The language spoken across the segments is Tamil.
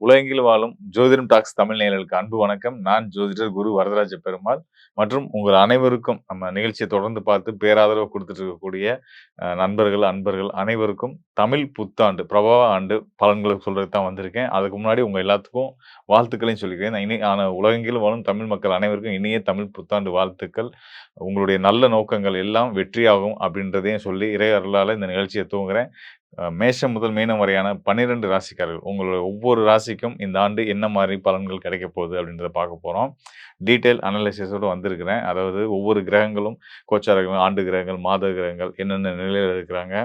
உலகெங்கிலும் வாழும் ஜோதிடம் டாக்ஸ் தமிழ் நேயர்களுக்கு அன்பு வணக்கம். நான் ஜோதிடர் குரு வரதராஜ பெருமாள் மற்றும் உங்கள் அனைவருக்கும் நம்ம நிகழ்ச்சியை தொடர்ந்து பார்த்து பேராதரவு குடுத்துட்டு இருக்கக்கூடிய நண்பர்கள், அன்பர்கள் அனைவருக்கும் தமிழ் புத்தாண்டு, பிரபவ ஆண்டு பலன்கள சொல்றதுக்கு தான் வந்திருக்கேன். அதுக்கு முன்னாடி உங்க எல்லாத்துக்கும் வாழ்த்துக்களையும் சொல்லிக்கிறேன். உலகெங்கிலும் வாழும் தமிழ் மக்கள் அனைவருக்கும் இனிய தமிழ் புத்தாண்டு வாழ்த்துக்கள். உங்களுடைய நல்ல நோக்கங்கள் எல்லாம் வெற்றியாகும் அப்படின்றதையும் சொல்லி இறை அருளால இந்த நிகழ்ச்சிய துவங்குறேன். மேஷம் முதல் மீனம் வரையான 12 ராசிக்காரர்கள். உங்களோட ஒவ்வொரு ராசிக்கும் இந்த ஆண்டு என்ன மாரி பலன்கள் கிடைக்கப் போகுது அப்படின்றத பார்க்க போறோம். டீட்டெயில் அனலைசிஸோட வந்திருக்கிறேன். அதாவது ஒவ்வொரு கிரகங்களும் கோச்சாரங்கள், ஆண்டு கிரகங்கள், மாத கிரகங்கள் என்னென்ன நிலையில இருக்கிறாங்க.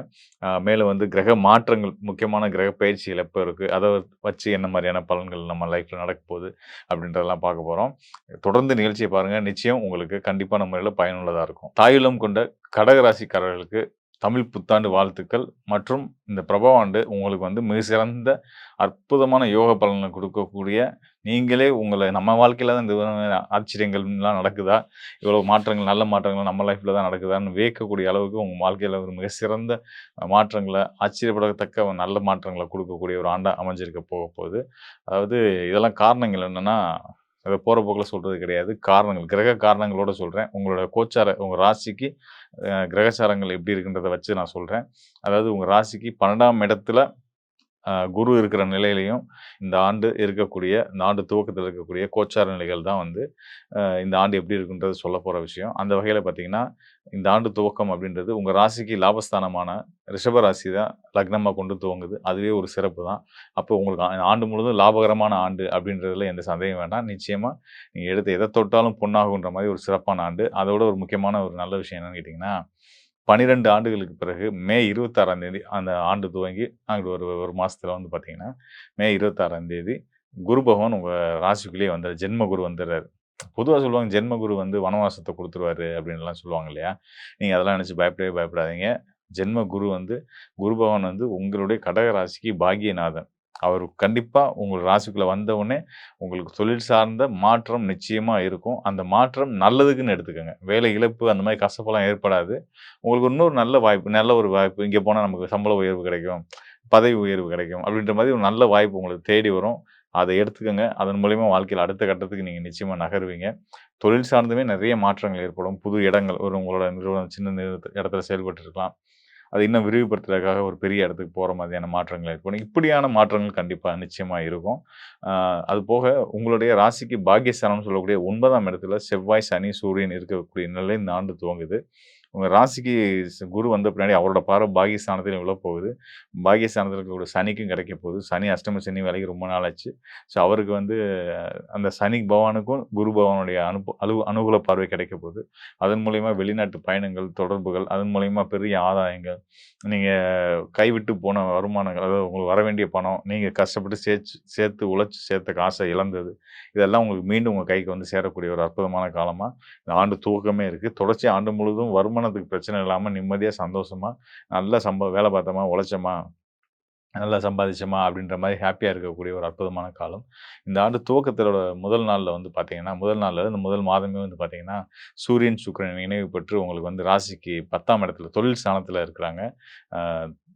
மேலும் வந்து கிரக மாற்றங்கள், முக்கியமான கிரக பயிற்சிகள் எப்ப இருக்கு, அத வச்சு என்ன மாரியான பலன்கள் நம்ம லைஃப்ல நடக்கப் போகுது அப்படின்றதெல்லாம் பார்க்க போறோம். தொடர்ந்து நிகழ்ச்சிய பாருங்க. நிச்சயம் உங்களுக்கு கண்டிப்பான முறையில பயனுள்ளதா இருக்கும். தாயுள்ளம் கொண்ட கடக ராசிக்காரர்களுக்கு தமிழ் புத்தாண்டு வாழ்த்துக்கள் மற்றும் இந்த பிரபவ ஆண்டு உங்களுக்கு வந்து மிக சிறந்த அற்புதமான யோக பலன்களை கொடுக்கக்கூடிய, நீங்களே உங்கள நம்ம வாழ்க்கையில தான் இந்த விதமான ஆச்சரியங்கள்லாம் நடக்குதா? இவ்வளவு மாற்றங்கள், நல்ல மாற்றங்கள் நம்ம லைஃப்ல தான் நடக்குதான்னு வியக்கக்கூடிய அளவுக்கு உங்க வாழ்க்கையில ஒரு மிக சிறந்த மாற்றங்கள, ஆச்சரியப்படத்தக்க ஒரு நல்ல மாற்றங்கள குடுக்கக்கூடிய ஒரு ஆண்டா அமைஞ்சிருக்க போகுது. அதாவது இதெல்லாம் காரணங்கள் என்னன்னா, அத போற போக்குல சொல்றது கிடையாது. காரணங்கள், கிரக காரணங்களோட சொல்றேன். உங்களோட உங்க ராசிக்கு கிரகச்சாரங்கள் எப்படி இருக்குன்றத வச்சு நான் சொல்றேன். அதாவது உங்க ராசிக்கு 12ஆம் இடத்துல குரு இருக்கிற நிலையிலயும், இந்த ஆண்டு துவக்கத்தில இருக்கக்கூடிய கோச்சார நிலைகள் தான் வந்து இந்த ஆண்டு எப்படி இருக்குன்றது சொல்லப்போற விஷயம். அந்த வகையில பார்த்தீங்கன்னா, இந்த ஆண்டு துவக்கம் அப்படின்றது உங்க ராசிக்கு லாபஸ்தானமான ரிஷப ராசி தான் லக்னமா கொண்டு துவங்குது. அதுவே ஒரு சிறப்பு தான். அப்போ உங்களுக்கு ஆண்டு முழுவதும் லாபகரமான ஆண்டு அப்படின்றதுல எந்த சந்தேகம் வேண்டாம். நிச்சயமா நீங்க எடுத்து எத தொட்டாலும் பொன்னாகுன்ற மாரி ஒரு சிறப்பான ஆண்டு. அதோட ஒரு முக்கியமான ஒரு நல்ல விஷயம் என்னன்னு கேட்டீங்கன்னா, 12 ஆண்டுகளுக்கு பிறகு மே 26ஆம் தேதி அந்த ஆண்டு துவங்கி அங்கிட்டு ஒரு 1 மாசத்துல வந்து பார்த்தீங்கன்னா, மே 26ஆம் தேதி குரு பகவான் உங்க ராசிக்குள்ளேயே ஜென்ம குரு வந்துர்றாரு. பொதுவா சொல்லுவாங்க, ஜென்ம குரு வந்து வனவாசத்த குடுத்துருவாரு அப்படின்லாம் சொல்லுவாங்க இல்லையா? நீங்க அதெல்லாம் நெனச்சு பயப்படவே பயப்படாதீங்க. ஜென்ம குரு வந்து குரு பகவான் வந்து உங்களுடைய கடக ராசிக்கு பாக்கியநாதன். அவர் கண்டிப்பா உங்க ராசிக்குள்ள வந்த உடனே உங்களுக்கு தொழில் சார்ந்த மாற்றம் நிச்சயமா இருக்கும். அந்த மாற்றம் நல்லதுக்குன்னு எடுத்துக்கங்க. வேலை இழப்பு அந்த மாரி கசப்பெல்லாம் ஏற்படாது. உங்களுக்கு இன்னொரு நல்ல ஒரு வாய்ப்பு. இங்க போனா நமக்கு சம்பள உயர்வு கிடைக்கும். பதவி உயர்வு கிடைக்கும். அப்படின்ற மாரி ஒரு நல்ல வாய்ப்பு உங்களுக்கு தேடி வரும். அத எடுத்துக்கங்க. அதன் மூலியமா வாழ்க்கையில அடுத்த கட்டத்துக்கு நீங்க நிச்சயமா நகருவீங்க. தொழில் சார்ந்துமே நெறைய மாற்றங்கள் ஏற்படும். புது இடங்கள் உங்களோட நிறுவனம் சின்ன இடத்துல செயல்பட்டு இருக்கலாம். அத இன்னும் விரிவுபடுத்துறதுக்காக ஒரு பெரிய இடத்துக்கு போற மாதிரியான மாற்றங்கள் ஏற்படும். இப்படியான மாற்றங்கள் கண்டிப்பா நிச்சயமா இருக்கும். அ அதுபோக உங்களுடைய ராசிக்கு பாக்கியஸ்தானம்னு சொல்லக்கூடிய 9ஆம் இடத்துல செவ்வாய், சனி, சூரியன் இருக்கக்கூடிய நிலை இந்த ஆண்டு துவங்குது. உங்க ராசிக்கு குரு வந்த பின்னாடி அவரோட பார்வை பாக்கியஸ்தானத்திலும் விழப்போகுது. பாக்கியஸ்தானத்தில இருக்கக்கூடிய சனிக்கும் கிடைக்க போகுது. சனி அஷ்டம சனி விலகி ரொம்ப நாள் ஆச்சு. ஸோ அவருக்கு வந்து அந்த சனி பகவானுக்கும் குரு பகவானுடைய அனுகூல பார்வை கிடைக்க போகுது. அதன் மூலியமா வெளிநாட்டு பயணங்கள், தொடர்புகள், அதன் மூலியமா பெரிய ஆதாயங்கள், நீங்க கைவிட்டு போன வருமானங்கள், அதாவது உங்களுக்கு வரவேண்டிய பணம், நீங்க கஷ்டப்பட்டு சேர்த்து உழைச்சு சேர்த்த காச இழந்தது, இதெல்லாம் உங்களுக்கு மீண்டும் உங்க கைக்கு வந்து சேரக்கூடிய ஒரு அற்புதமான காலமா இந்த ஆண்டு துவக்கமே இருக்கு. தொடர்ச்சியா ஆண்டு முழுவதும் வருமானத்துக்கு பிரச்சனை இல்லாம நிம்மதியா, சந்தோஷமா, நல்லா வேலை பார்த்தோமா, உழைச்சோமா, நல்லா சம்பாதிச்சோமா அப்படின்ற மாரி ஹேப்பியா இருக்கக்கூடிய ஒரு அற்புதமான காலம். இந்த ஆண்டு துவக்கத்திலோட முதல் நாள்ல வந்து பார்த்தீங்கன்னா, முதல் நாள்ல இந்த முதல் மாதமே வந்து பார்த்தீங்கன்னா, சூரியன், சுக்கிரன் இணைவு பெற்று உங்களுக்கு வந்து ராசிக்கு 10ஆம் இடத்துல தொழில் ஸ்தானத்துல இருக்கிறாங்க. அ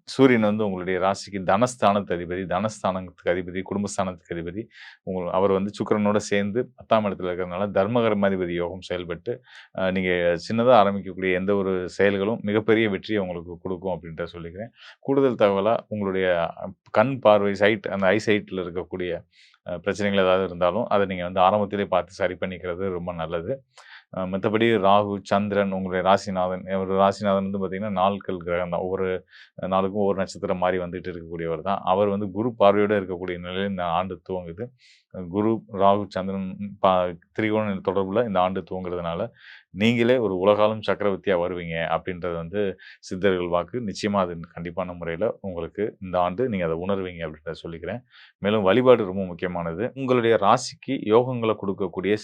சூரியன் வந்து உங்களுடைய ராசிக்கு தனஸ்தானத்து அதிபதி, தனஸ்தானத்துக்கு அதிபதி, குடும்பஸ்தானத்துக்கு அதிபதி. அவர் வந்து சுக்கிரனோட சேர்ந்து 10ஆம் இடத்துல இருக்கிறதுனால தர்மகர்மாதிபதி யோகம் செயல்பட்டு, நீங்க சின்னதா ஆரம்பிக்கக்கூடிய எந்த ஒரு செயல்களும் மிகப்பெரிய வெற்றிய உங்களுக்கு குடுக்கும் அப்படின்றத சொல்லிக்கிறேன். கூடுதல் தகவலா உங்களுடைய கண் பார்வை அந்த ஐ சைட்ல இருக்கக்கூடிய பிரச்சனைகள் ஏதாவது இருந்தாலும், அத நீங்க வந்து ஆரம்பத்திலேயே பார்த்து சரி பண்ணிக்கிறது ரொம்ப நல்லது. மத்தபடி ராகு, சந்திரன் உங்களுடைய ராசிநாதன், ஒரு ராசிநாதன் வந்து பார்த்தீங்கன்னா, நாட்கள் கிரகம் தான். ஒவ்வொரு நாளுக்கும் ஒவ்வொரு நட்சத்திரம் மாறி வந்துட்டு இருக்கக்கூடியவர் தான். அவர் வந்து குரு பார்வையோட இருக்கக்கூடிய நிலையில இந்த ஆண்டு துவங்குது. குரு, ராகு, சந்திரன் ப திரிகோண தொடர்புல இந்த ஆண்டு துவங்குறதுனால, நீங்களே ஒரு உலகாளும் சக்கரவர்த்தியா வருவீங்க அப்படின்றது வந்து சித்தர்கள் வாக்கு. நிச்சயமா அது கண்டிப்பான முறையில உங்களுக்கு இந்த ஆண்டு நீங்க அத உணர்வீங்க அப்படின்றத சொல்லிக்கிறேன். மேலும் வழிபாடு ரொம்ப முக்கியமானது. உங்களுடைய ராசிக்கு யோகங்கள குடுக்கக்கூடிய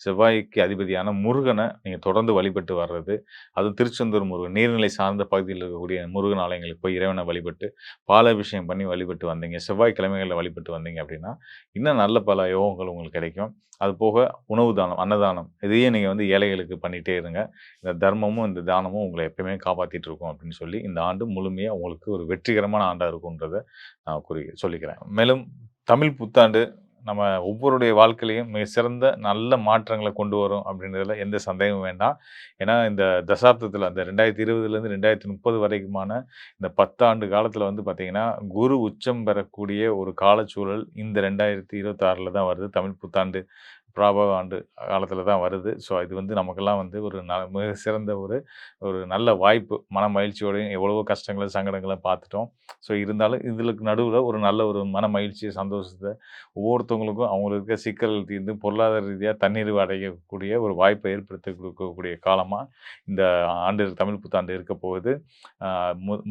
செவ்வாய்க்கு அதிபதியான முருகன நீங்க தொடர்ந்து வழிபட்டு வர்றது. அதுவும் திருச்செந்தூர் முருகன், நீர்நிலை சார்ந்த பகுதியில் இருக்கக்கூடிய முருகன் ஆலயங்களுக்கு போய் இறைவன வழிபட்டு, பாலாபிஷேகம் பண்ணி வழிபட்டு வந்தீங்க. செவ்வாய்க்கிழமைகள்ல வழிபட்டு வந்தீங்க அப்படின்னா, இன்னும் நல்ல பல யோகங்கள் உங்களுக்கு கிடைக்கும். அதுபோக உணவு தானம், அன்னதானம் இதையே நீங்க வந்து ஏழைகளுக்கு பண்ணிட்டே இருங்க. இந்த தர்மமும், இந்த தானமும் உங்கள எப்பயுமே காப்பாத்திட்டு இருக்கும் அப்படின்னு சொல்லி, இந்த ஆண்டு முழுமையா உங்களுக்கு ஒரு வெற்றிகரமான ஆண்டா இருக்கும்ன்றத நான் சொல்லிக்கிறேன். மேலும் தமிழ் புத்தாண்டு நம்ம ஒவ்வொருடைய வாழ்க்கையிலயும் மிக சிறந்த நல்ல மாற்றங்கள கொண்டு வரும் அப்படின்றதுல எந்த சந்தேகமும் வேண்டாம். ஏன்னா, இந்த தசாப்தத்தில அந்த 2020லேருந்து 2030 வரைக்குமான இந்த 10 ஆண்டு காலத்தில வந்து பார்த்தீங்கன்னா, குரு உச்சம் பெறக்கூடிய ஒரு காலச்சூழல் இந்த 2026ல தான் வருது. தமிழ் புத்தாண்டு பிராபவ ஆண்டு காலத்தில தான் வருது. ஸோ, இது வந்து நமக்கெல்லாம் வந்து ஒரு மிக சிறந்த ஒரு ஒரு நல்ல வாய்ப்பு. மன மகிழ்ச்சியோடையும் எவ்வளவோ கஷ்டங்கள, சங்கடங்கள பார்த்துட்டோம். ஸோ, இருந்தாலும் இதுகளுக்கு நடுவுல ஒரு நல்ல ஒரு மன மகிழ்ச்சி, சந்தோஷத்த ஒவ்வொருத்தவங்களுக்கும் அவங்களுக்கு இருக்க சிக்கல்கள் தீர்ந்து பொருளாதார ரீதியா தன்னிறைவு அடையக்கூடிய ஒரு வாய்ப்பை ஏற்படுத்தி கொடுக்கக்கூடிய காலமா இந்த ஆண்டு தமிழ் புத்தாண்டு இருக்க போகுது. அ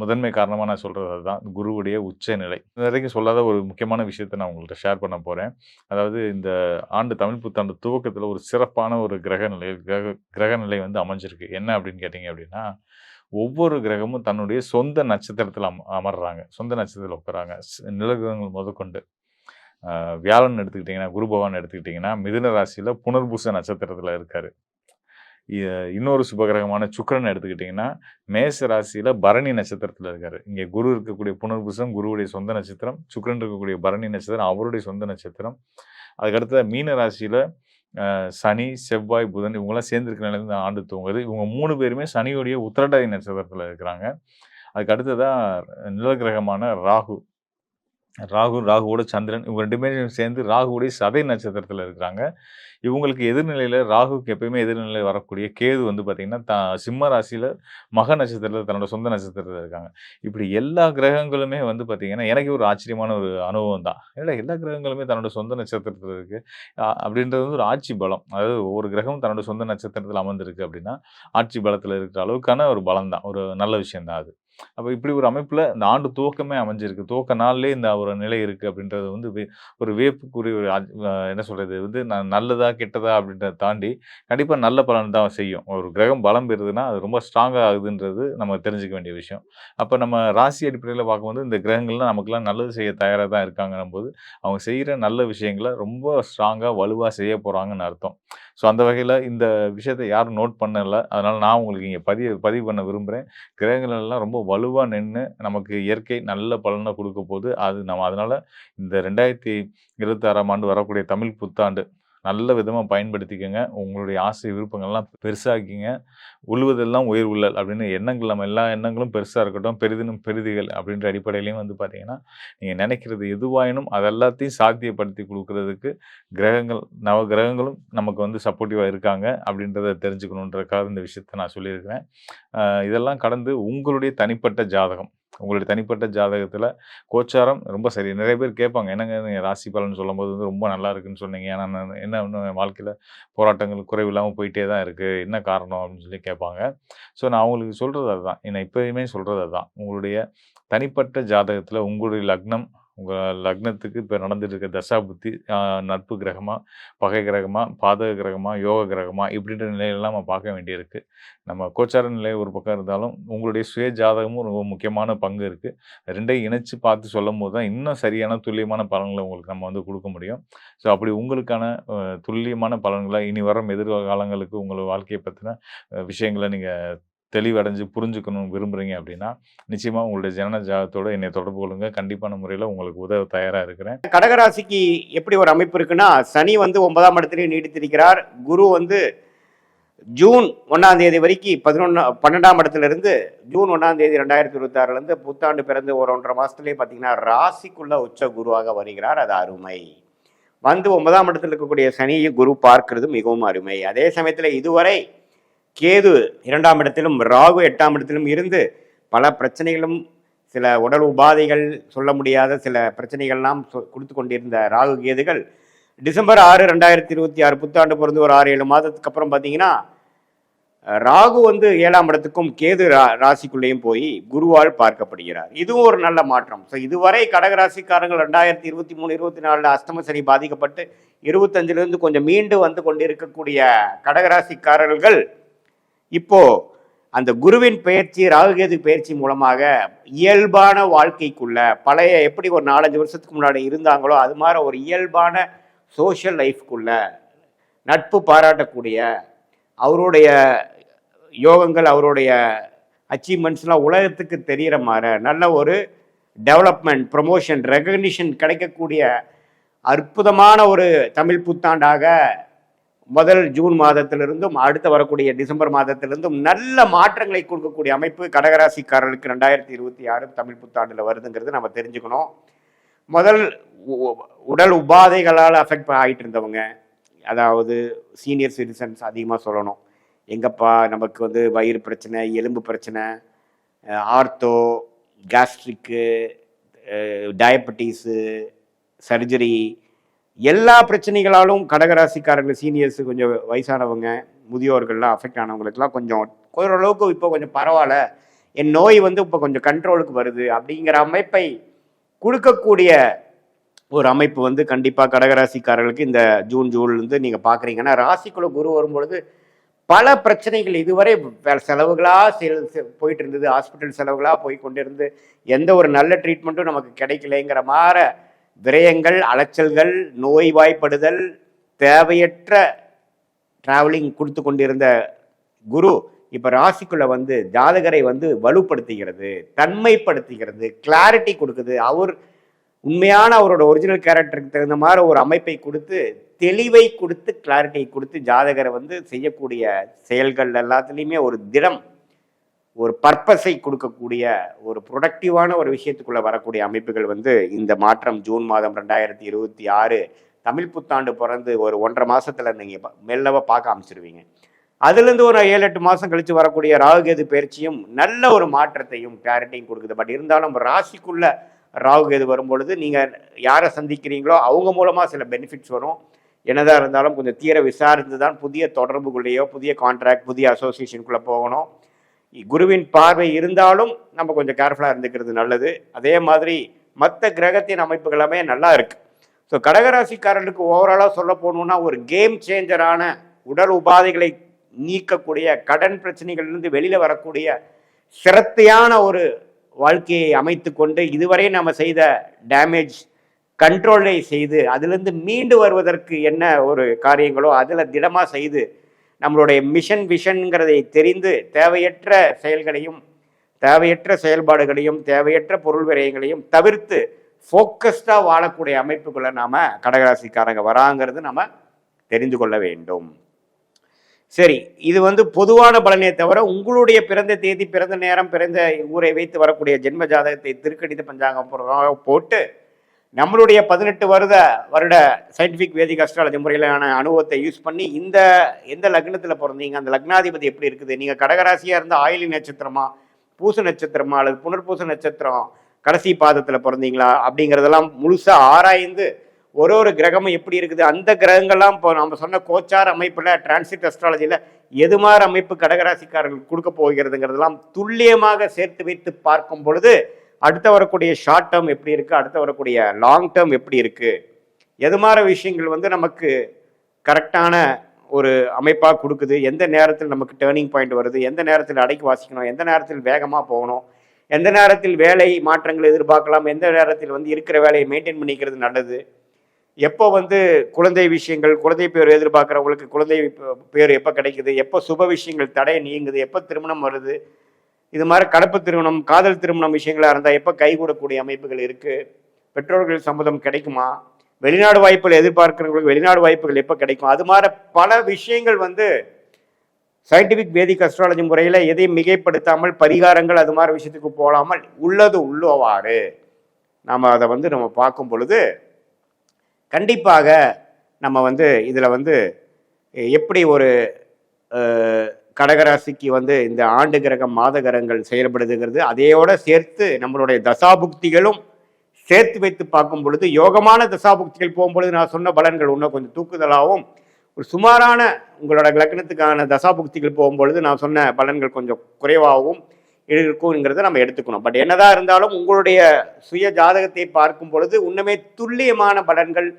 முதன்மை காரணமா நான் சொல்றது அதுதான். குருவுடைய உச்சநிலை. இதுவரைக்கும் சொல்லாத ஒரு முக்கியமான விஷயத்த நான் உங்கள்ட்ட ஷேர் பண்ண போறேன். அதாவது இந்த ஆண்டு தமிழ் புத்தாண்டு துவக்கத்தில ஒரு சிறப்பான ஒரு கிரக நிலை வந்து அமைஞ்சிருக்கு. என்ன அப்படின்னு கேட்டீங்க அப்படின்னா, ஒவ்வொரு கிரகமும் தன்னுடைய சொந்த நட்சத்திரத்தில அமர்றாங்க. சொந்த நட்சத்திரத்தில உட்கார்றாங்க. நிலகிரகங்கள் முதற்கொண்டு. வியாழன் எடுத்துக்கிட்டீங்கன்னா, குரு பகவான் எடுத்துக்கிட்டீங்கன்னா, மிதுன ராசியில புனர்பூச நட்சத்திரத்தில இருக்காரு. இ இன்னொரு சுபகிரகமான சுக்கிரன் எடுத்துக்கிட்டீங்கன்னா, மேஷ ராசியில பரணி நட்சத்திரத்தில இருக்காரு. இங்க குரு இருக்கக்கூடிய புனர்பூசம் குருவுடைய சொந்த நட்சத்திரம். சுக்கிரன் இருக்கக்கூடிய பரணி நட்சத்திரம் அவருடைய சொந்த நட்சத்திரம். அதுக்கு அடுத்ததா மீன ராசியில சனி, செவ்வாய், புதன் இவங்கலாம் சேர்ந்திருக்க நிலையில இந்த ஆண்டு துவங்குது. இவங்க 3 பேருமே சனியுடைய உத்திரட்டாதி நட்சத்திரத்தில இருக்கிறாங்க. அதுக்கு அடுத்ததா நிழல் கிரகமான ராகு. ராகுவோட சந்திரன் இவங்க 2 பேரும் சேர்ந்து ராகுவுடைய சதய நட்சத்திரத்தில இருக்கிறாங்க. இவங்களுக்கு எதிர்நிலையில ராகுவுக்கு எப்பயுமே எதிர்நிலை வரக்கூடிய கேது வந்து பார்த்தீங்கன்னா, சிம்ம ராசியில மக நட்சத்திரத்தில தன்னோட சொந்த நட்சத்திரத்தில இருக்காங்க. இப்படி எல்லா கிரகங்களுமே வந்து பார்த்தீங்கன்னா, எனக்கே ஒரு ஆச்சரியமான ஒரு அனுபவம் தான். என்னடா எல்லா கிரகங்களுமே தன்னோட சொந்த நட்சத்திரத்தில இருக்கு. அப்படின்றது வந்து ஒரு ஆட்சி பலம். அதாவது ஒவ்வொரு கிரகமும் தன்னோட சொந்த நட்சத்திரத்தில அமர்ந்திருக்கு அப்படின்னா, ஆட்சி பலத்தில இருக்கிற அளவுக்கான ஒரு பலம் தான். ஒரு நல்ல விஷயம் தான் அது. அப்ப இப்படி ஒரு அமைப்புல இந்த ஆண்டு துவக்கமே அமைஞ்சிருக்கு. துவக்க நாள்லயே இந்த ஒரு நிலை இருக்கு அப்படின்றது வந்து ஒரு வியப்புக்குரிய ஒரு என்ன சொல்றது வந்து நல்லதா, கெட்டதா அப்படின்றத தாண்டி கண்டிப்பா நல்ல பலன் தான் செய்யும். ஒரு கிரகம் பலம் பெறுதுன்னா, அது ரொம்ப ஸ்ட்ராங்கா ஆகுதுன்றது நம்ம தெரிஞ்சுக்க வேண்டிய விஷயம். அப்ப நம்ம ராசி அடிப்படையில பார்க்கும்போது இந்த கிரகங்கள்லாம் நமக்கெல்லாம் நல்லது செய்ய தயாரா தான் இருக்காங்கன்னும்போது, அவங்க செய்ற நல்ல விஷயங்கள ரொம்ப ஸ்ட்ராங்கா, வலுவா செய்ய போறாங்கன்னு அர்த்தம். ஸோ அந்த வகையில இந்த விஷயத்த யாரும் நோட் பண்ணல. அதனால நான் உங்களுக்கு இங்க பதிவு பண்ண விரும்புறேன். கிரகங்கள் எல்லாம் ரொம்ப வலுவா நின்னு, நமக்கு இயற்கை நல்ல பலன குடுக்க போது. அது நம்ம அதனால இந்த 2026ஆம் ஆண்டு வரக்கூடிய தமிழ் புத்தாண்டு நல்ல விதமா பயன்படுத்திக்கங்க. உங்களுடைய ஆசை விருப்பங்கள்லாம் பெருசாக்கிங்க. "உழுவதெல்லாம் உயிர் உள்ளல்" அப்படின்னு எண்ணங்கள் நம்ம எல்லா எண்ணங்களும் பெருசா இருக்கட்டும். பெரிதினும் பெரிதுகள் அப்படின்ற அடிப்படையிலயும் வந்து பார்த்தீங்கன்னா, நீங்க நினைக்கிறது எதுவாயினும் அது எல்லாத்தையும் சாத்தியப்படுத்தி குடுக்குறதுக்கு நவ கிரகங்களும் நமக்கு வந்து சப்போர்ட்டிவா இருக்காங்க அப்படின்றத தெரிஞ்சுக்கணுன்றதுக்காக இந்த விஷயத்த நான் சொல்லியிருக்கிறேன். இதெல்லாம் கடந்து உங்களுடைய தனிப்பட்ட ஜாதகம். உங்களுடைய தனிப்பட்ட ஜாதகத்தில கோச்சாரம் ரொம்ப சரி. நெறைய பேர் கேட்பாங்க. என்னங்க நீங்க ராசி பலன் சொல்லும்போது வந்து ரொம்ப நல்லா இருக்குன்னு சொன்னீங்க. ஆனா நான் என்ன இன்னும் என் வாழ்க்கையில போராட்டங்கள் குறைவில்லாம போயிட்டே தான் இருக்கு. என்ன காரணம்? அப்படின்னு சொல்லி கேட்பாங்க. ஸோ நான் அவங்களுக்கு சொல்றது அதுதான். நான் எப்பயுமே சொல்றது அதுதான். உங்களுடைய தனிப்பட்ட ஜாதகத்தில உங்களுடைய லக்னம், உங்க லக்னத்துக்கு இப்ப நடந்துட்டு இருக்க தசாபுத்தி நட்பு கிரகமா, பகை கிரகமா, பாதக கிரகமா, யோக கிரகமா இப்படின்ற நிலையெல்லாம் நம்ம பார்க்க வேண்டியிருக்கு. நம்ம கோச்சார நிலை ஒரு பக்கம் இருந்தாலும், உங்களுடைய சுய ஜாதகமும் ரொம்ப முக்கியமான பங்கு இருக்கு. 2யும் இணைச்சு பார்த்து சொல்லும்போது தான் இன்னும் சரியான துல்லியமான பலன்கள உங்களுக்கு நம்ம வந்து குடுக்க முடியும். ஸோ அப்படி உங்களுக்கான துல்லியமான பலன்கள இனி வரும் எதிர்காலங்களுக்கு உங்க வாழ்க்கைய பத்தின விஷயங்கள நீங்க தெளிவடைஞ்சு புரிஞ்சுக்கணும்னு விரும்புறீங்க அப்படின்னா, நிச்சயமா உங்களுடைய ஜனன ஜாதகத்தோட என்னைய தொடர்பு கொள்ளுங்க. கண்டிப்பான முறையில உங்களுக்கு உதவ தயாரா இருக்கிறேன். கடகராசிக்கு எப்படி ஒரு அமைப்பு இருக்குன்னா, சனி வந்து 9ஆம் இடத்திலே நீடித்திருக்கிறார். குரு வந்து ஜூன் 1ஆம் தேதி வரைக்கும் 12ஆம் இடத்துல இருந்து ஜூன் 1ஆம் தேதி 2026 புத்தாண்டு பிறந்து ஒரு 1.5 மாசத்துலேயே பார்த்தீங்கன்னா ராசிக்குள்ள உச்ச குருவாக வருகிறார். அது அருமை. வந்து 9ஆம் இடத்துல இருக்கக்கூடிய சனியை குரு பார்க்கிறது மிகவும் அருமை. அதே சமயத்தில் இதுவரை கேது 2ஆம் இடத்திலும் ராகு 8ஆம் இடத்திலும் இருந்து பல பிரச்சனைகளும் சில உடல் உபாதைகள் சொல்ல முடியாத சில பிரச்சனைகள்லாம் கொடுத்து கொண்டிருந்த ராகு கேதுகள் டிசம்பர் 6 2026 புத்தாண்டு பிறந்து ஒரு 6-7 மாதத்துக்கு அப்புறம் பார்த்தீங்கன்னா ராகு வந்து 7ஆம் இடத்துக்கும் கேது ராசிக்குள்ளேயும் போய் குருவால் பார்க்கப்படுகிறார். இதுவும் ஒரு நல்ல மாற்றம். ஸோ இதுவரை கடகராசிக்காரங்கள் 2023-24 அஷ்டம சனி பாதிக்கப்பட்டு 25லிருந்து கொஞ்சம் மீண்டு வந்து கொண்டிருக்கக்கூடிய கடகராசிக்காரர்கள் இப்போ அந்த குருவின் பயிற்சி ராகுகேது பயிற்சி மூலமாக இயல்பான வாழ்க்கைக்குள்ள பழைய எப்படி ஒரு 4-5 வருஷத்துக்கு முன்னாடி இருந்தாங்களோ அது மாதிரி ஒரு இயல்பான சோஷியல் லைஃப்குள்ள நட்பு பாராட்டக்கூடிய அவருடைய யோகங்கள் அவருடைய அச்சீவ்மெண்ட்ஸ்லாம் உலகத்துக்கு தெரிகிற மாதிரி நல்ல ஒரு டெவலப்மெண்ட் ப்ரமோஷன் ரெகக்னிஷன் கிடைக்கக்கூடிய அற்புதமான ஒரு தமிழ் புத்தாண்டாக முதல் ஜூன் மாதத்திலிருந்தும் அடுத்து வரக்கூடிய டிசம்பர் மாதத்திலிருந்தும் நல்ல மாற்றங்களை கொடுக்கக்கூடிய அமைப்பு கடகராசிக்காரர்களுக்கு 2026 தமிழ் புத்தாண்டில் வருதுங்கிறது நம்ம தெரிஞ்சுக்கணும். முதல் உடல் உபாதைகளால் அஃபெக்ட் ஆகிட்டு இருந்தவங்க, அதாவது சீனியர் சிட்டிசன்ஸ் அதிகமாக சொல்லணும். எங்கப்பா நமக்கு வந்து வயிறு பிரச்சனை, எலும்பு பிரச்சனை, ஆர்த்தோ, கேஸ்ட்ரிக்கு, டயபெட்டிஸு, சர்ஜரி, எல்லா பிரச்சனைகளாலும் கடகராசிக்காரர்கள் சீனியர்ஸு, கொஞ்சம் வயசானவங்க, முதியோர்கள்லாம் அஃபெக்ட் ஆனவங்களுக்குலாம் கொஞ்சம் ஓரளவுக்கு இப்போ கொஞ்சம் பரவாயில்ல, என் நோய் வந்து இப்போ கொஞ்சம் கண்ட்ரோலுக்கு வருது அப்படிங்கிற அமைப்பை கொடுக்கக்கூடிய ஒரு அமைப்பு வந்து கண்டிப்பாக கடகராசிக்காரர்களுக்கு இந்த ஜூன்லேருந்து நீங்கள் பார்க்குறீங்கன்னா, ராசிக்குள்ள குரு வரும்பொழுது பல பிரச்சனைகள் இதுவரை செலவுகளாக போயிட்டு இருந்தது, ஹாஸ்பிட்டல் செலவுகளாக போய் கொண்டிருந்து எந்த ஒரு நல்ல ட்ரீட்மெண்ட்டும் நமக்கு கிடைக்கலைங்கிற மாதிரி விரயங்கள், அலைச்சல்கள், நோய்வாய்ப்படுதல், தேவையற்ற டிராவலிங் கொடுத்து கொண்டிருந்த குரு இப்போ ராசிக்குள்ள வந்து ஜாதகரை வந்து வலுப்படுத்துகிறது, தன்மைப்படுத்துகிறது, கிளாரிட்டி கொடுக்குது. அவர் உண்மையான அவரோட ஒரிஜினல் கேரக்டருக்கு தகுந்த மாதிரி ஒரு அமைப்பை கொடுத்து, தெளிவை கொடுத்து, கிளாரிட்டியை கொடுத்து ஜாதகரை வந்து செய்யக்கூடிய செயல்கள் எல்லாத்துலேயுமே ஒரு திடம், ஒரு பர்பஸை கொடுக்கக்கூடிய ஒரு ப்ரொடக்டிவான ஒரு விஷயத்துக்குள்ளே வரக்கூடிய அமைப்புகள் வந்து இந்த மாற்றம் ஜூன் மாதம் 2026 தமிழ் புத்தாண்டு பிறந்து ஒரு 1.5 மாதத்தில் நீங்கள் மெல்லவா பார்க்க ஆரம்பிச்சிருவீங்க. அதுலேருந்து ஒரு 7-8 மாதம் கழித்து வரக்கூடிய ராகுகேது பயிற்சியும் நல்ல ஒரு மாற்றத்தையும் கிளாரிட்டியும் கொடுக்குது. பட் இருந்தாலும் ராசிக்குள்ள ராகுகேது வரும்பொழுது நீங்கள் யாரை சந்திக்கிறீங்களோ அவங்க மூலமாக சில பெனிஃபிட்ஸ் வரும். என்னதான் இருந்தாலும் கொஞ்சம் தீர விசாரித்து தான் புதிய தொடர்புக்குள்ளேயோ, புதிய கான்ட்ராக்ட், புதிய அசோசியேஷனுக்குள்ளே போகணும். குருவின் பார்வை இருந்தாலும் நம்ம கொஞ்சம் கேர்ஃபுல்லாக இருந்துக்கிறது நல்லது. அதே மாதிரி மற்ற கிரகத்தின் அமைப்புகள் எல்லாமே நல்லா இருக்கு. ஸோ கடகராசிக்காரர்களுக்கு ஓவராலாக சொல்ல போகணுன்னா ஒரு கேம் சேஞ்சரான, உடல் உபாதைகளை நீக்கக்கூடிய, கடன் பிரச்சனைகள்லேருந்து வெளியில் வரக்கூடிய சிரத்தையான ஒரு வாழ்க்கையை அமைத்து கொண்டு இதுவரை நம்ம செய்த டேமேஜ் கண்ட்ரோலை செய்து அதிலிருந்து மீண்டு வருவதற்கு என்ன ஒரு காரியங்களோ அதில் திடமாக செய்து நம்மளுடைய மிஷன் விஷன்கிறதை தெரிந்து தேவையற்ற செயல்களையும், தேவையற்ற செயல்பாடுகளையும், தேவையற்ற பொருள் விரயங்களையும் தவிர்த்து ஃபோக்கஸ்டாக வாழக்கூடிய அமைப்புக்குள்ளே நாம் கடகராசிக்காரங்க வராங்கிறது நம்ம தெரிந்து கொள்ள வேண்டும். சரி, இது வந்து பொதுவான பலனே தவிர உங்களுடைய பிறந்த தேதி, பிறந்த நேரம், பிறந்த ஊரை வைத்து வரக்கூடிய ஜென்ம ஜாதகத்தை திருக்கணித பஞ்சாங்கம் போட்டு நம்மளுடைய 18 வருட சயின்டிஃபிக் வேதிக் அஸ்ட்ராலஜி முறையிலான அனுபவத்தை யூஸ் பண்ணி எந்த லக்னத்தில் பிறந்தீங்க, அந்த லக்னாதிபதி எப்படி இருக்குது, நீங்கள் கடகராசியாக இருந்தால் ஆயிலி நட்சத்திரமா, பூச நட்சத்திரமா, அல்லது புனர்பூச நட்சத்திரம் கடைசி பாதத்தில் பிறந்தீங்களா அப்படிங்கிறதெல்லாம் முழுசாக ஆராய்ந்து ஒரு கிரகமும் எப்படி இருக்குது, அந்த கிரகங்கள்லாம் இப்போ நம்ம சொன்ன கோச்சார் அமைப்பில் டிரான்சிட் அஸ்ட்ராலஜியில் எது மாதிரி அமைப்பு கடகராசிக்காரர்களுக்கு கொடுக்க போகிறதுங்கிறதெல்லாம் துல்லியமாக சேர்த்து வைத்து பார்க்கும் பொழுது அடுத்த வரக்கூடிய ஷார்ட் டேர்ம் எப்படி இருக்குது, அடுத்த வரக்கூடிய லாங் டேர்ம் எப்படி இருக்குது, எது மாதிரி விஷயங்கள் வந்து நமக்கு கரெக்டான ஒரு அமைப்பாக கொடுக்குது, எந்த நேரத்தில் நமக்கு டேர்னிங் பாயிண்ட் வருது, எந்த நேரத்தில் அடக்கி வாசிக்கணும், எந்த நேரத்தில் வேகமாக போகணும், எந்த நேரத்தில் வேலை மாற்றங்கள் எதிர்பார்க்கலாம், எந்த நேரத்தில் வந்து இருக்கிற வேலையை மெயின்டைன் பண்ணிக்கிறது நல்லது, எப்போ வந்து குழந்தை விஷயங்கள், குழந்தை பேர் எதிர்பார்க்குறவங்களுக்கு குழந்தை பேர் எப்போ கிடைக்குது, எப்போ சுப விஷயங்கள் தடை நீங்குது, எப்போ திருமணம் வருது, இது மாதிரி கலப்பு திருமணம், காதல் திருமணம் விஷயங்களாக இருந்தால் எப்போ கைகூடக்கூடிய அமைப்புகள் இருக்குது, பெற்றோர்கள் சம்மதம் கிடைக்குமா, வெளிநாடு வாய்ப்புகள் எதிர்பார்க்குறவங்களுக்கு வெளிநாடு வாய்ப்புகள் எப்போ கிடைக்கும், அது மாதிரி பல விஷயங்கள் வந்து சயின்டிஃபிக் வேதிக் அஸ்ட்ராலஜி முறையில் எதையும் மிகைப்படுத்தாமல் பரிகாரங்கள் அது மாதிரி விஷயத்துக்கு போகாமல் உள்ளது உள்ளவாறு நாம் அதை வந்து நம்ம பார்க்கும் பொழுது கண்டிப்பாக நம்ம வந்து இதில் வந்து எப்படி ஒரு கடகராசிக்கு வந்து இந்த ஆண்டு கிரகம், மாத கிரகங்கள் செயல்படுதுங்கிறது அதையோட சேர்த்து நம்மளுடைய தசாபுக்திகளும் சேர்த்து வைத்து பார்க்கும் பொழுது யோகமான தசாபுக்திகள் போகும்பொழுது நான் சொன்ன பலன்கள் இன்னும் கொஞ்சம் தூக்குதலாகவும், ஒரு சுமாரான உங்களோட லக்னத்துக்கான தசாபுக்திகள் போகும்பொழுது நான் சொன்ன பலன்கள் கொஞ்சம் குறைவாகவும் இருக்குங்கிறத நம்ம எடுத்துக்கணும். பட் என்னதான் இருந்தாலும் உங்களுடைய சுய ஜாதகத்தை பார்க்கும் பொழுது இன்னுமே துல்லியமான பலன்கள்,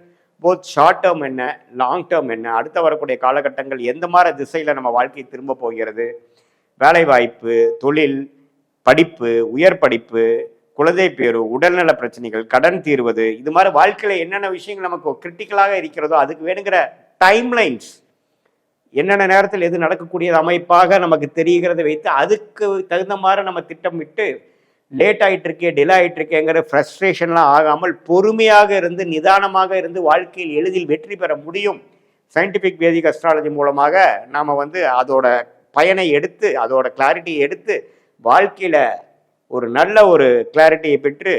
போத் ஷார்ட் டேர்ம் என்ன, லாங் டேர்ம் என்ன, அடுத்த வரக்கூடிய காலகட்டங்கள் எந்த மாதிரி திசையில் நம்ம வாழ்க்கை திரும்ப போகிறது, வேலைவாய்ப்பு, தொழில், படிப்பு, உயர் படிப்பு, குழந்தை பேரு, உடல்நல பிரச்சனைகள், கடன் தீர்வது, இது மாதிரி வாழ்க்கையில் என்னென்ன விஷயங்கள் நமக்கு கிரிட்டிக்கலாக இருக்கிறதோ அதுக்கு வேணுங்கிற டைம்லைன்ஸ், என்னென்ன நேரத்தில் எது நடக்கக்கூடியது அமைப்பாக நமக்கு தெரிகிறத வைத்து அதுக்கு தகுந்த மாதிரி நம்ம திட்டமிட்டு லேட் ஆயிட்டு இருக்கே, டிலே ஆயிட்டு இருக்கேங்கிற ஃப்ரஸ்ட்ரேஷன்லாம் ஆகாமல் பொறுமையாக இருந்து நிதானமாக இருந்து வாழ்க்கையில் எளிதில் வெற்றி பெற முடியும். சயின்டிஃபிக் வேதிக் அஸ்ட்ராலஜி மூலமாக நாம் வந்து அதோட பயனை எடுத்து அதோட கிளாரிட்டியை எடுத்து வாழ்க்கையில் ஒரு நல்ல ஒரு கிளாரிட்டியை பெற்று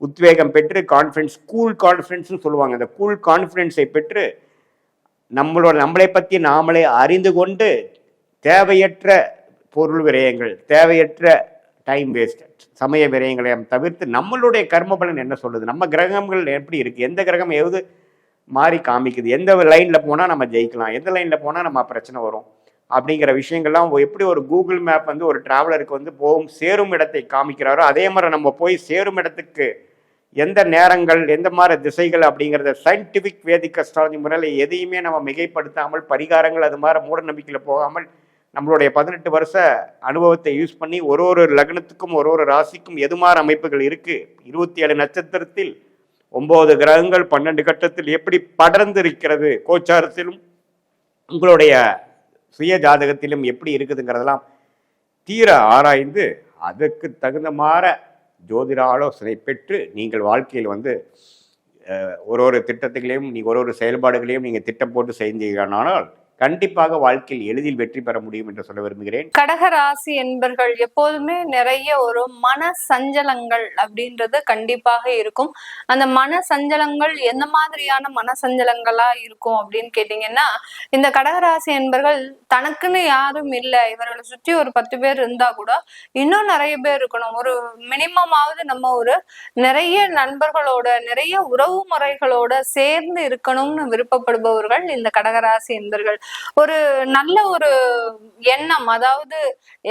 உத்வேகம் பெற்று கான்ஃபிடன்ஸ், கூல் கான்ஃபிடன்ஸ்னு சொல்லுவாங்க, அந்த கூல் கான்ஃபிடன்ஸை பெற்று நம்மளை பற்றி நாமளே அறிந்து கொண்டு தேவையற்ற பொருள் விரயங்கள், தேவையற்ற டைம் வேஸ்ட், சமய விரயங்களை தவிர்த்து நம்மளுடைய கர்ம பலன் என்ன சொல்லுது, நம்ம கிரகங்கள் எப்படி இருக்குது, எந்த கிரகம் எது மாறி காமிக்குது, எந்த லைனில் போனால் நம்ம ஜெயிக்கலாம், எந்த லைனில் போனால் நம்ம பிரச்சனை வரும் அப்படிங்கிற விஷயங்கள்லாம் எப்படி ஒரு கூகுள் மேப் வந்து ஒரு டிராவலருக்கு வந்து சேரும் இடத்தை காமிக்கிறாரோ அதே மாதிரி நம்ம போய் சேரும் இடத்துக்கு எந்த நேரங்கள் எந்த மாதிரி திசைகள் அப்படிங்கிறத சயின்டிஃபிக் வேதிக் அஸ்ட்ராலஜி முறையில் எதையுமே நம்ம மிகைப்படுத்தாமல் பரிகாரங்கள் அது மாதிரி மூட நம்பிக்கையில் போகாமல் நம்மளுடைய 18 வருஷ அனுபவத்தை யூஸ் பண்ணி ஒரு லக்னத்துக்கும் ஒரு ராசிக்கும் எது மாதிரி அமைப்புகள் இருக்குது, 27 நட்சத்திரத்தில் 9 கிரகங்கள் 12 கட்டத்தில் எப்படி படர்ந்து இருக்கிறது, கோச்சாரத்திலும் உங்களுடைய சுய ஜாதகத்திலும் எப்படி இருக்குதுங்கிறதெல்லாம் தீர ஆராய்ந்து அதற்கு தகுந்த மாதிரி ஜோதிட ஆலோசனை பெற்று நீங்கள் வாழ்க்கையில் வந்து ஒரு திட்டத்துகளையும் நீங்கள் ஒரு செயல்பாடுகளையும் நீங்கள் திட்டம் போட்டு செஞ்சீங்கனால் கண்டிப்பாக வாழ்க்கையில் எளிதில் வெற்றி பெற முடியும் என்று சொல்ல விரும்புகிறேன். கடகராசி என்பர்கள் எப்போதுமே நிறைய ஒரு மன சஞ்சலங்கள் அப்படின்றது கண்டிப்பாக இருக்கும். அந்த மன சஞ்சலங்கள் எந்த மாதிரியான மன சஞ்சலங்களா இருக்கும் அப்படின்னு கேட்டீங்கன்னா, இந்த கடகராசி என்பர்கள் தனக்குன்னு யாரும் இல்லை, இவர்களை சுற்றி ஒரு 10 பேர் இருந்தா கூட இன்னும் நிறைய பேர் இருக்கணும், ஒரு மினிமமாவது நம்ம ஒரு நிறைய நண்பர்களோட நிறைய உறவு முறைகளோட சேர்ந்து இருக்கணும்னு விருப்பப்படுபவர்கள் இந்த கடகராசி என்பர்கள். ஒரு நல்ல ஒரு எண்ணம், அதாவது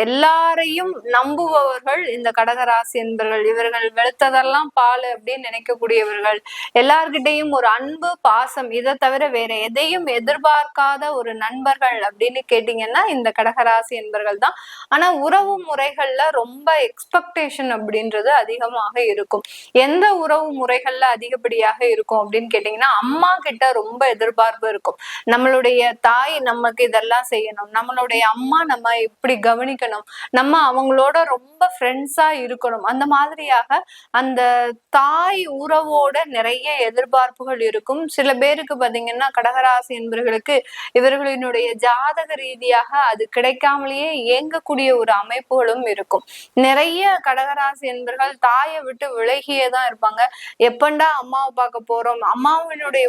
எல்லாரையும் நம்புபவர்கள் இந்த கடகராசி என்பர்கள். இவர்கள் வெளுத்ததெல்லாம் பால் அப்படின்னு நினைக்கக்கூடியவர்கள், எல்லார்கிட்டையும் ஒரு அன்பு பாசம், இதை தவிர வேற எதையும் எதிர்பார்க்காத ஒரு நண்பர்கள் அப்படின்னு கேட்டீங்கன்னா இந்த கடகராசி என்பர்கள் தான். ஆனா உறவு முறைகள்ல ரொம்ப எக்ஸ்பெக்டேஷன் அப்படின்றது அதிகமாக இருக்கும். எந்த உறவு முறைகள்ல அதிகப்படியாக இருக்கும் அப்படின்னு கேட்டீங்கன்னா, அம்மா கிட்ட ரொம்ப எதிர்பார்ப்பு இருக்கும். நம்மளுடைய தாய் நமக்கு இதெல்லாம் செய்யணும், நம்மளுடைய அம்மா நம்ம இப்படி கவனிக்கணும், நம்ம அவங்களோட ரொம்ப ஃப்ரெண்ட்ஸா இருக்கணும், அந்த மாதிரியாக அந்த தாய் உறவோட நிறைய எதிர்பார்ப்புகள் இருக்கும். சில பேருக்கு பாத்தீங்கன்னா கடகராசி என்பவர்களுக்கு இவர்களினுடைய ஜாதக ரீதியாக அது கிடைக்காமலேயே இயங்கக்கூடிய ஒரு அமைப்புகளும் இருக்கும். நிறைய கடகராசி என்பவர்கள் தாயை விட்டு விலகியேதான் இருப்பாங்க. எப்பண்டா அம்மாவை பார்க்க போறோம், அம்மாவினுடைய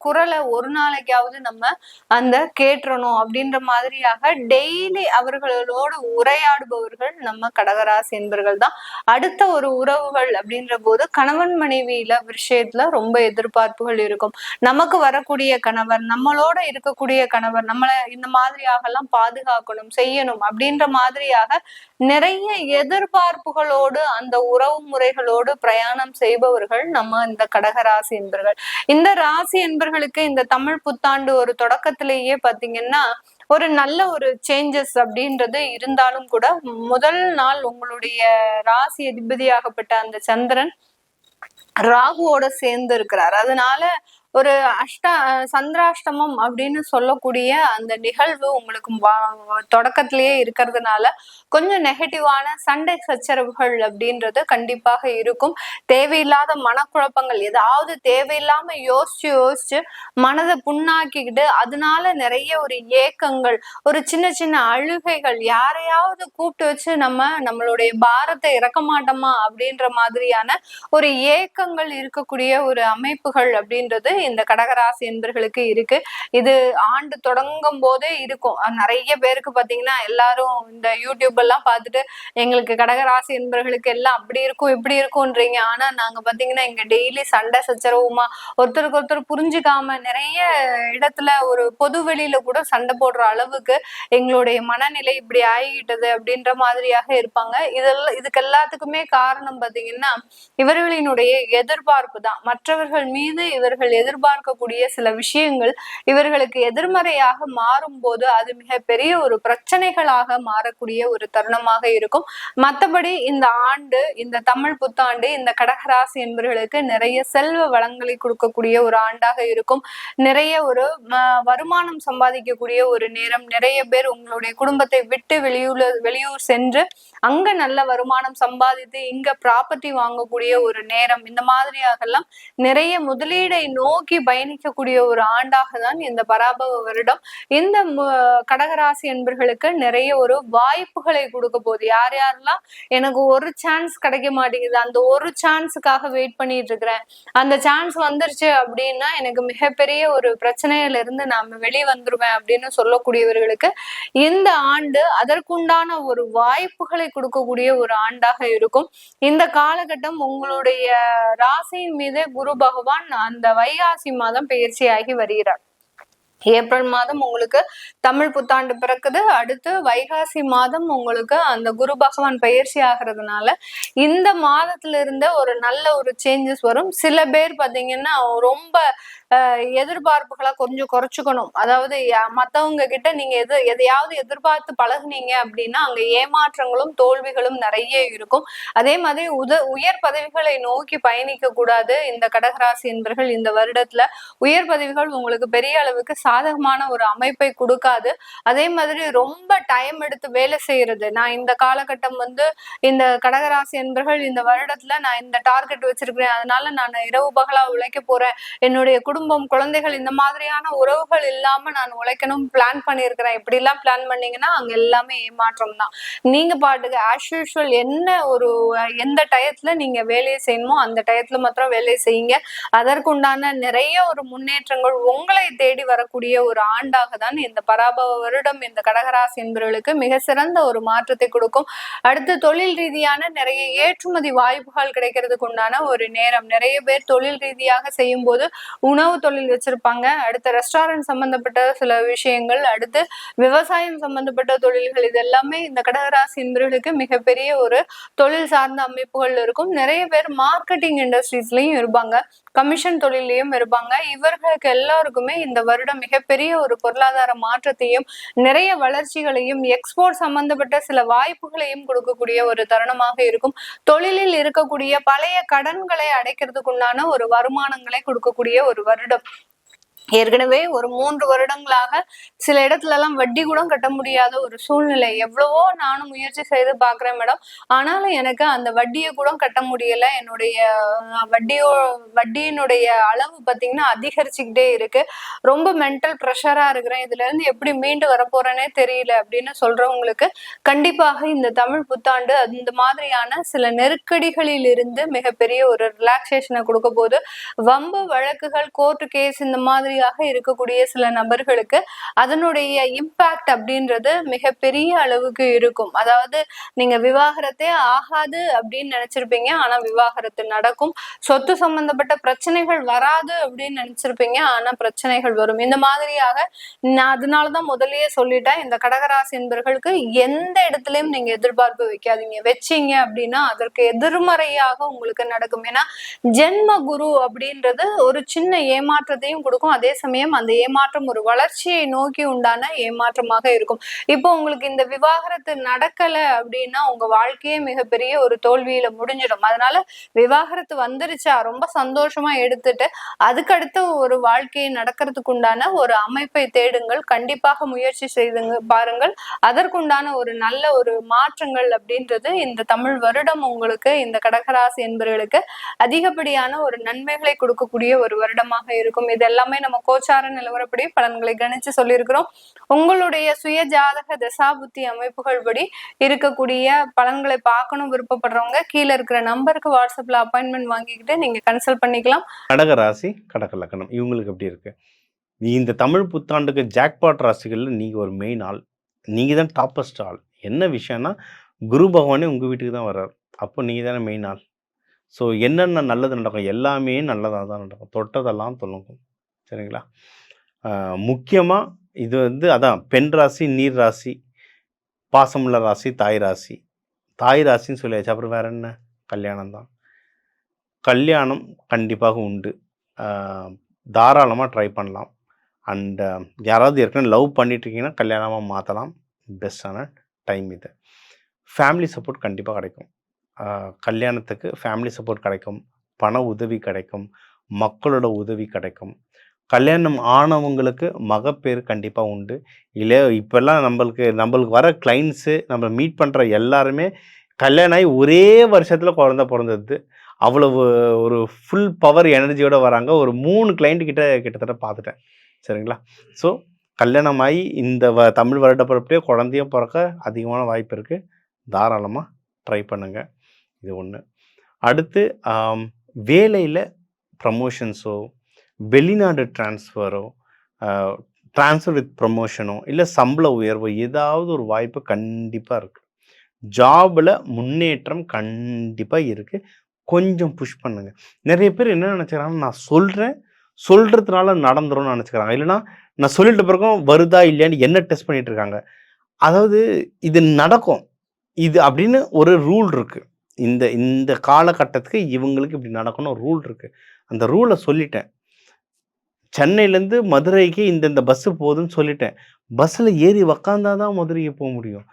குரலை ஒரு நாளைக்காவது நம்ம அந்த கேட்டுறணும் அப்படின்ற மாதிரியாக டெய்லி அவர்களோடு உரையாடுபவர்கள் நம்ம கடகராசி என்பர்கள் தான். அடுத்த ஒரு உறவுகள் அப்படின்ற போது கணவன் மனைவியில விஷயத்துல ரொம்ப எதிர்பார்ப்புகள் இருக்கும். நமக்கு வரக்கூடிய கணவர், நம்மளோட இருக்கக்கூடிய கணவர் நம்மளை இந்த மாதிரியாக எல்லாம் பாதுகாக்கணும், செய்யணும் அப்படின்ற மாதிரியாக நிறைய எதிர்பார்ப்புகளோடு அந்த உறவு முறைகளோடு பிரயாணம் செய்பவர்கள் நம்ம இந்த கடகராசி என்பர்கள். இந்த ராசி என்பர்களுக்கு இந்த தமிழ் புத்தாண்டு ஒரு தொடக்கத்திலேயே பாத்தீங்கன்னா ஒரு நல்ல ஒரு சேஞ்சஸ் அப்படின்றது இருந்தாலும் கூட முதல் நாள் உங்களுடைய ராசி அதிபதியாகப்பட்ட அந்த சந்திரன் ராகுவோட சேர்ந்து இருக்கிறார். அதனால ஒரு சந்திராஷ்டமம் அப்படின்னு சொல்லக்கூடிய அந்த நிகழ்வு உங்களுக்கு தொடக்கத்திலேயே இருக்கிறதுனால கொஞ்சம் நெகட்டிவான சண்டை சச்சரவுகள் அப்படின்றது கண்டிப்பாக இருக்கும். தேவையில்லாத மனக்குழப்பங்கள், ஏதாவது தேவையில்லாம யோசிச்சு மனதை புண்ணாக்கிக்கிட்டு அதனால நிறைய ஒரு ஏக்கங்கள், ஒரு சின்ன சின்ன அழுகைகள், யாரையாவது கூப்பிட்டு வச்சு நம்மளுடைய பாரத்தை இறக்க மாட்டோமா அப்படின்ற மாதிரியான ஒரு ஏக்கங்கள் இருக்கக்கூடிய ஒரு அமைப்புகள் அப்படின்றது இந்த கடகராசி என்பர்களுக்கு இருக்கு. இது ஆண்டு தொடங்கும் போதே இருக்கும். நிறைய பேருக்கு பாத்தீங்கன்னா எல்லாரும் இந்த யூடியூப் எல்லாம் பார்த்துட்டு எங்களுக்கு கடகராசி என்பர்களுக்கு எல்லாம் அப்படி இருக்கும் இப்படி இருக்கும்ன்றீங்க, ஆனா நாங்க பாத்தீங்கன்னா இங்க டெய்லி சண்டை சச்சரவுமா ஒருத்தருக்கு ஒருத்தர் புரிஞ்சுக்காம நிறைய இடத்துல ஒரு பொது வெளியில கூட சண்டை போடுற அளவுக்கு எங்களுடைய மனநிலை இப்படி ஆகிட்டது அப்படின்ற மாதிரியாக இருப்பாங்க. இதுக்கு எல்லாத்துக்குமே காரணம் பாத்தீங்கன்னா இவர்களினுடைய எதிர்பார்ப்பு தான். மற்றவர்கள் மீது இவர்கள் எதிர்பார்க்கக்கூடிய சில விஷயங்கள் இவர்களுக்கு எதிர்மறையாக மாறும்போது அது மிகப்பெரிய ஒரு பிரச்சனைகளாக மாறக்கூடிய ஒரு தருணமாக இருக்கும். மற்றபடி இந்த ஆண்டு, இந்த தமிழ் புத்தாண்டு இந்த கடகராசி என்பவர்களுக்கு நிறைய செல்வ வளங்களை கொடுக்கக்கூடிய ஒரு ஆண்டாக இருக்கும். நிறைய ஒரு வருமானம் சம்பாதிக்கக்கூடிய ஒரு நேரம். நிறைய பேர் உங்களுடைய குடும்பத்தை விட்டு வெளியூர் சென்று அங்க நல்ல வருமானம் சம்பாதித்து இங்க ப்ராப்பர்ட்டி வாங்கக்கூடிய ஒரு நேரம். இந்த மாதிரியாகலாம் நிறைய முதலீடை நோக்கி பயணிக்கக்கூடிய ஒரு ஆண்டாக தான் இந்த பராபவ வருடம் இந்த கடகராசி என்பர்களுக்கு நிறைய ஒரு வாய்ப்புகளை கொடுக்க போகுது. யார் யாரெல்லாம் எனக்கு ஒரு சான்ஸ் கிடைக்க மாட்டேங்குது, அந்த ஒரு சான்ஸுக்காக வெயிட் பண்ணிட்டு இருக்கிறேன், அந்த சான்ஸ் வந்துருச்சு அப்படின்னா எனக்கு மிகப்பெரிய ஒரு பிரச்சனையில இருந்து நாம வெளியே வந்துருவேன் அப்படின்னு சொல்லக்கூடியவர்களுக்கு இந்த ஆண்டு அதற்குண்டான ஒரு வாய்ப்புகளை கொடுக்கக்கூடிய ஒரு ஆண்டாக இருக்கும். இந்த காலகட்டம் உங்களுடைய ராசியின் மீது குரு பகவான் அந்த வைகாசி மாதம் பயிற்சியாகி வருகிறார். ஏப்ரல் மாதம் உங்களுக்கு தமிழ் புத்தாண்டு பிறக்குது. அடுத்து வைகாசி மாதம் உங்களுக்கு அந்த குரு பகவான் பயிற்சி ஆகிறதுனால இந்த மாதத்துல இருந்த ஒரு நல்ல ஒரு சேஞ்சஸ் வரும். சில பேர் பாத்தீங்கன்னா ரொம்ப எதிர்பார்ப்புகளை கொஞ்சம் குறைச்சுக்கணும். அதாவது மத்தவங்க கிட்ட நீங்க எதையாவது எதிர்பார்த்து பழகுனீங்க அப்படின்னா அங்க ஏமாற்றங்களும் தோல்விகளும் நிறைய இருக்கும். அதே மாதிரி உயர் பதவிகளை நோக்கி பயணிக்க கூடாது. இந்த கடகராசி என்பர்கள் இந்த வருடத்துல உயர் பதவிகள் உங்களுக்கு பெரிய அளவுக்கு சாதகமான ஒரு அமைப்பை கொடுக்காது. அதே மாதிரி ரொம்ப டைம் எடுத்து வேலை செய்யறது, நான் இந்த காலகட்டம் இந்த கடகராசி என்பர்கள் இந்த வருடத்துல நான் இந்த டார்கெட் வச்சிருக்கிறேன், அதனால நான் இரவு பகலா உழைக்க போறேன், என்னுடைய குடும்பம் குழந்தைகள் இந்த மாதிரியான உறவுகள் இல்லாம நான் உழைக்கணும் பிளான் பண்ணியிருக்கிறேன், இப்படி எல்லாம் பிளான் பண்ணீங்கன்னா அங்க எல்லாமே ஏமாற்றம் தான். நீங்க பாட்டுக்கு ஆஸ் யூஷுவல் எந்த டயத்துல நீங்க வேலையை செய்யணுமோ அந்த டயத்துல மாத்திரம் வேலையை செய்யுங்க. அதற்குண்டான நிறைய ஒரு முன்னேற்றங்கள் உங்களை தேடி வரக்கூடிய ஒரு ஆண்டாக தான் இந்த பராபவ வருடம் இந்த கடகராசி என்பவர்களுக்கு மிக சிறந்த ஒரு மாற்றத்தை கொடுக்கும். அடுத்து தொழில் ரீதியான நிறைய ஏற்றுமதி வாய்ப்புகள் கிடைக்கிறதுக்கு உண்டான ஒரு நேரம். நிறைய பேர் தொழில் ரீதியாக செய்யும் போது உணவு தொழில் வச்சிருப்பாங்க, அடுத்து ரெஸ்டாரண்ட் சம்பந்தப்பட்ட சில விஷயங்கள், அடுத்து விவசாயம் சம்பந்தப்பட்ட தொழில்கள், இது எல்லாமே இந்த கடகராசி என்பவர்களுக்கு மிகப்பெரிய ஒரு தொழில் சார்ந்த அமைப்புகள் இருக்கும். நிறைய பேர் மார்க்கெட்டிங் இண்டஸ்ட்ரீஸ்லயும் இருப்பாங்க, கமிஷன் தொழிலையும் இருப்பாங்க. இவர்களுக்கு எல்லாருக்குமே இந்த வருடம் மிகப்பெரிய ஒரு பொருளாதார மாற்றத்தையும் நிறைய வளர்ச்சிகளையும் எக்ஸ்போர்ட் சம்பந்தப்பட்ட சில வாய்ப்புகளையும் கொடுக்கக்கூடிய ஒரு தருணமாக இருக்கும். தொழிலில் இருக்கக்கூடிய பழைய கடன்களை அடைக்கிறதுக்குண்டான ஒரு வருமானங்களை கொடுக்கக்கூடிய ஒரு வருடம். ஏற்கனவே ஒரு 3 வருடங்களாக சில இடத்துல எல்லாம் வட்டி கூட கட்ட முடியாத ஒரு சூழ்நிலை. எவ்வளவோ நானும் முயற்சி செய்து பாக்குறேன் மேடம், ஆனாலும் எனக்கு அந்த வட்டியை கூட கட்ட முடியல. என்னுடைய வட்டியினுடைய அளவு பாத்தீங்கன்னா அதிகரிச்சுக்கிட்டே இருக்கு. ரொம்ப மென்டல் ப்ரெஷரா இருக்கிறேன், இதுல இருந்து எப்படி மீண்டு வரப்போறேனே தெரியல அப்படின்னு சொல்றவங்களுக்கு கண்டிப்பாக இந்த தமிழ் புத்தாண்டு அந்த மாதிரியான சில நெருக்கடிகளில் இருந்து மிகப்பெரிய ஒரு ரிலாக்ஸேஷனை கொடுக்க போது. வம்பு வழக்குகள், கோர்ட்டு கேஸ் இந்த மாதிரி இருக்கக்கூடிய சில நபர்களுக்கு அதனுடைய இம்பாக்ட் அப்படின்றது மிகப்பெரிய அளவுக்கு இருக்கும். அதாவது நீங்க விவாகரத்தே ஆகாது அப்படின்னு நினைச்சிருப்பீங்க, ஆனா விவாகரத்து நடக்கும். சொத்து சம்பந்தப்பட்ட பிரச்சனைகள் வராது அப்படின்னு நினைச்சிருப்பீங்க, ஆனா பிரச்சனைகள் வரும். இந்த மாதிரியாக நான் அதனாலதான் முதல்லயே சொல்லிட்டேன், இந்த கடகராசி என்பவர்களுக்கு எந்த இடத்துலயும் நீங்க எதிர்பார்ப்பு வைக்காதீங்க. வச்சீங்க அப்படின்னா அதற்கு எதிர்மறையாக உங்களுக்கு நடக்கும். ஏன்னா ஜென்ம குரு அப்படின்றது ஒரு சின்ன ஏமாற்றத்தையும் கொடுக்கும், அதே சமயம் அந்த ஏமாற்றம் ஒரு வளர்ச்சியை நோக்கி உண்டான ஏமாற்றமாக இருக்கும். இப்போ உங்களுக்கு இந்த விவாகரத்து நடக்கல அப்படின்னா உங்க வாழ்க்கையே மிகப்பெரிய ஒரு தோல்வியில முடிஞ்சிடும். அதனால விவாகரத்து வந்துருச்சா ரொம்ப சந்தோஷமா எடுத்துட்டு அதுக்கடுத்த ஒரு வாழ்க்கையை நடக்கிறதுக்கு உண்டான ஒரு அமைப்பை தேடுங்கள். கண்டிப்பாக முயற்சி செய்துங்க பாருங்கள். அதற்குண்டான ஒரு நல்ல ஒரு மாற்றங்கள் அப்படின்றது இந்த தமிழ் வருடம் உங்களுக்கு இந்த கடகராசி என்பவர்களுக்கு அதிகப்படியான ஒரு நன்மைகளை கொடுக்கக்கூடிய ஒரு வருடமாக இருக்கும். இது எல்லாமே நம்ம கோச்சார நிலவரப்படி பலன்களை கணிச்சு சொல்லியிருக்கிறோம். உங்களுடைய சுய ஜாதக தசாபுத்தி அமைப்புகள் படி இருக்கக்கூடிய பலன்களை பார்க்கணும் விருப்பப்படுறவங்க கீழே இருக்கிற நம்பருக்கு வாட்ஸ்அப்ல அப்பாயின்மெண்ட் வாங்கிக்கிட்டு நீங்க கன்சல்ட் பண்ணிக்கலாம். கடகராசி, கடக லக்னம் இவங்களுக்கு எப்படி இருக்கு? இந்த தமிழ் புத்தாண்டுக்கு ஜாக்பாட் ராசிகள்ல நீங்க ஒரு மெயின் ஆள், நீங்க தான் டாப்பஸ்ட் ஆள். என்ன விஷயம்னா குரு பகவானே உங்க வீட்டுக்கு தான் வர்றாரு, அப்போ நீங்க தானே மெயின் ஆள். ஸோ என்னென்ன நல்லது நடக்கும் எல்லாமே நல்லதாக தான் நடக்கும், தொட்டதெல்லாம் தொழுங்கும். சரிங்களா? முக்கியமாக இது அதான் பெண் ராசி, நீர் ராசி, பாசமுள்ள ராசி, தாய் ராசி. தாய் ராசின்னு சொல்லியாச்சு, அப்புறம் வேற என்ன? கல்யாணம் தான். கல்யாணம் கண்டிப்பாக உண்டு. தாராளமாக ட்ரை பண்ணலாம். அண்ட் யாராவது ஏற்கனவே லவ் பண்ணிட்டுருக்கீங்கன்னா கல்யாணமாக மாற்றலாம். பெஸ்ட்டான டைம் இது. ஃபேமிலி சப்போர்ட் கண்டிப்பாக கிடைக்கும். கல்யாணத்துக்கு ஃபேமிலி சப்போர்ட் கிடைக்கும், பண உதவி கிடைக்கும், மக்களோட உதவி கிடைக்கும். கல்யாணம் ஆனவங்களுக்கு மகப்பேறு கண்டிப்பாக உண்டு. இல்லை இப்போல்லாம் நம்மளுக்கு வர கிளைண்ட்ஸு நம்ம மீட் பண்ணுற எல்லாருமே கல்யாணம் ஆகி ஒரே வருஷத்தில் குழந்த பிறந்தது. அவ்வளவு ஒரு ஃபுல் பவர் எனர்ஜியோடு வராங்க. ஒரு 3 கிளைண்ட் கிட்டத்தட்ட பார்த்துட்டேன். சரிங்களா? ஸோ கல்யாணமாகி இந்த தமிழ் வருடப்பிறப்பே குழந்தையும் பிறக்க அதிகமான வாய்ப்பு இருக்குது. தாராளமாக ட்ரை பண்ணுங்கள். இது ஒன்று. அடுத்து வேலையில் ப்ரமோஷன்ஸோ, வெளிநாடு ட்ரான்ஸ்ஃபரோ, ட்ரான்ஸ்ஃபர் வித் ப்ரமோஷனோ, இல்லை சம்பள உயர்வோ ஏதாவது ஒரு வாய்ப்பு கண்டிப்பாக இருக்குது. ஜாபில் முன்னேற்றம் கண்டிப்பாக இருக்குது. கொஞ்சம் புஷ் பண்ணுங்கள். நிறைய பேர் என்ன நினச்சிக்கிறாங்கன்னா, நான் சொல்கிறதுனால நடந்துரும்னு நினச்சிக்கிறாங்க. இல்லைனா நான் சொல்லிட்டு பிறகும் வருதா இல்லையான்னு என்ன டெஸ்ட் பண்ணிகிட்டு இருக்காங்க. அதாவது இது நடக்கும் இது அப்படின்னு ஒரு ரூல் இருக்குது. இந்த காலகட்டத்துக்கு இவங்களுக்கு இப்படி நடக்கணும் ரூல் இருக்குது. அந்த ரூலை சொல்லிட்டேன். சென்னையிலேருந்து மதுரைக்கு இந்த பஸ்ஸு போகுதுன்னு சொல்லிட்டேன். பஸ்ஸில் ஏறி உக்காந்தா தான் மதுரைக்கு போக முடியும்.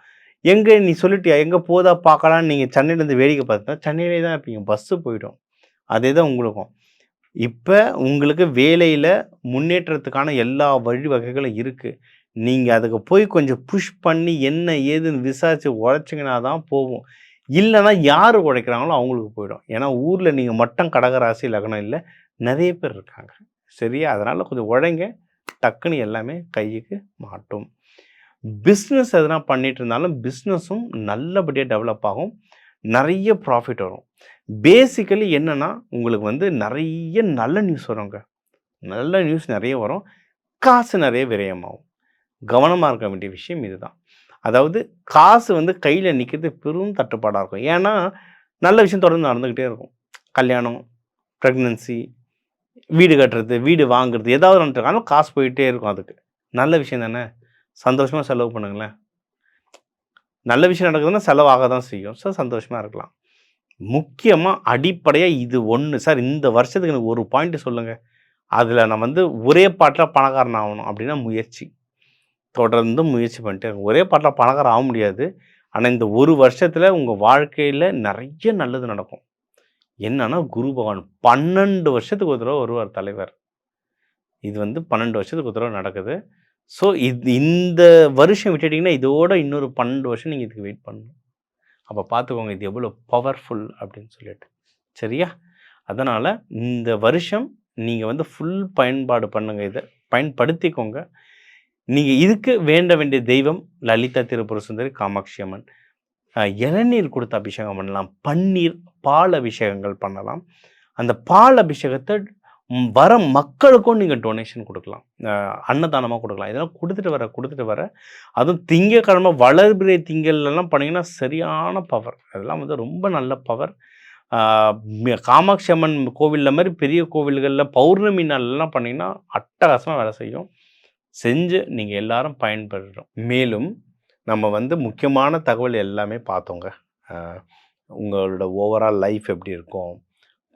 எங்கே நீ சொல்லிட்டியா எங்கே போதா பார்க்கலான்னு நீங்கள் சென்னையிலேருந்து வேடிக்கை பார்த்தா சென்னையிலே தான் இருப்பீங்க. பஸ்ஸு போயிடும். அதே தான் உங்களுக்கும். இப்போ உங்களுக்கு வேலையில் முன்னேற்றத்துக்கான எல்லா வழிவகைகளும் இருக்குது. நீங்கள் அதுக்கு போய் கொஞ்சம் புஷ் பண்ணி என்ன ஏதுன்னு விசாரித்து உழைச்சிங்கன்னா தான் போகும். இல்லைன்னா யார் உழைக்கிறாங்களோ அவங்களுக்கு போயிடும். ஏன்னா ஊரில் நீங்கள் மட்டும் கடகராசி லக்னம் இல்லை, நிறைய பேர் இருக்காங்க. சரியா? அதனால் கொஞ்சம் உழைங்க, டக்குன்னு எல்லாமே கைக்கு மாட்டும். பிஸ்னஸ் எதனா பண்ணிட்டு இருந்தாலும் பிஸ்னஸும் நல்லபடியாக டெவலப் ஆகும். நிறைய ப்ராஃபிட் வரும். பேசிக்கலி என்னென்னா உங்களுக்கு நிறைய நல்ல நியூஸ் வருங்க. நல்ல நியூஸ் நிறைய வரும். காசு நிறைய விரயமாகும். கவனமாக இருக்க வேண்டிய விஷயம் இதுதான். அதாவது காசு கையில் நிற்கிறது பெரும் தட்டுப்பாடாக இருக்கும். ஏன்னா நல்ல விஷயம் தொடர்ந்து நடந்துக்கிட்டே இருக்கும். கல்யாணம், ப்ரெக்னன்சி, வீடு கட்டுறது, வீடு வாங்குறது, ஏதாவது நடந்துருக்காலும் காசு போயிட்டே இருக்கும். அதுக்கு நல்ல விஷயம் தானே, சந்தோஷமாக செலவு பண்ணுங்களேன். நல்ல விஷயம் நடக்குதுன்னா செலவாக தான் செய்யும். ஸோ சந்தோஷமாக இருக்கலாம். முக்கியமாக அடிப்படையாக இது ஒன்று சார். இந்த வருஷத்துக்கு எனக்கு ஒரு பாயிண்ட் சொல்லுங்கள், அதில் நான் ஒரே பாட்டில் பணக்காரன் ஆகணும் அப்படின்னா முயற்சி. தொடர்ந்து முயற்சி பண்ணிட்டு ஒரே பாட்டில் பணக்காரன் ஆக முடியாது. ஆனால் இந்த ஒரு வருஷத்தில் உங்கள் வாழ்க்கையில் நிறைய நல்லது நடக்கும். என்னன்னா குரு பகவான் 12 வருஷத்துக்கு ஒரு தடவை வருவார் தலைவர். இது 12 வருஷத்துக்கு ஒரு தடவை நடக்குது. ஸோ இந்த வருஷம் விட்டுட்டிங்கன்னா இதோட இன்னொரு 12 வருஷம் நீங்கள் இதுக்கு வெயிட் பண்ணணும். அப்போ பார்த்துக்கோங்க இது எவ்வளோ பவர்ஃபுல் அப்படின்னு சொல்லிட்டு. சரியா? அதனால் இந்த வருஷம் நீங்கள் ஃபுல் பயன்பாடு பண்ணுங்கள். இதை பயன்படுத்திக்கோங்க. நீங்கள் இதுக்கு வேண்ட வேண்டிய தெய்வம் லலிதா திரிபுர சுந்தரி காமாட்சி அம்மன். இளநீர் கொடுத்து அபிஷேகம் பண்ணலாம். பன்னீர், பால் அபிஷேகங்கள் பண்ணலாம். அந்த பால் அபிஷேகத்தை வர மக்களுக்கும் நீங்கள் டொனேஷன் கொடுக்கலாம், அன்னதானமாக கொடுக்கலாம். இதெல்லாம் கொடுத்துட்டு வர அதுவும் திங்கக்கிழமை வளர்பிறை திங்கள்லாம் பண்ணிங்கன்னா சரியான பவர். அதெல்லாம் ரொம்ப நல்ல பவர். காமாட்சி அம்மன் கோவிலில் மாதிரி பெரிய கோவில்களில் பௌர்ணமி நாள்லாம் பண்ணிங்கன்னா அட்டகாசமாக வேலை செய்யும். செஞ்சு நீங்கள் எல்லாரும் பயன்படுறோம். மேலும் நம்ம முக்கியமான தகவல் எல்லாமே பார்த்தோங்க. உங்களோட ஓவரால் லைஃப் எப்படி இருக்கும்,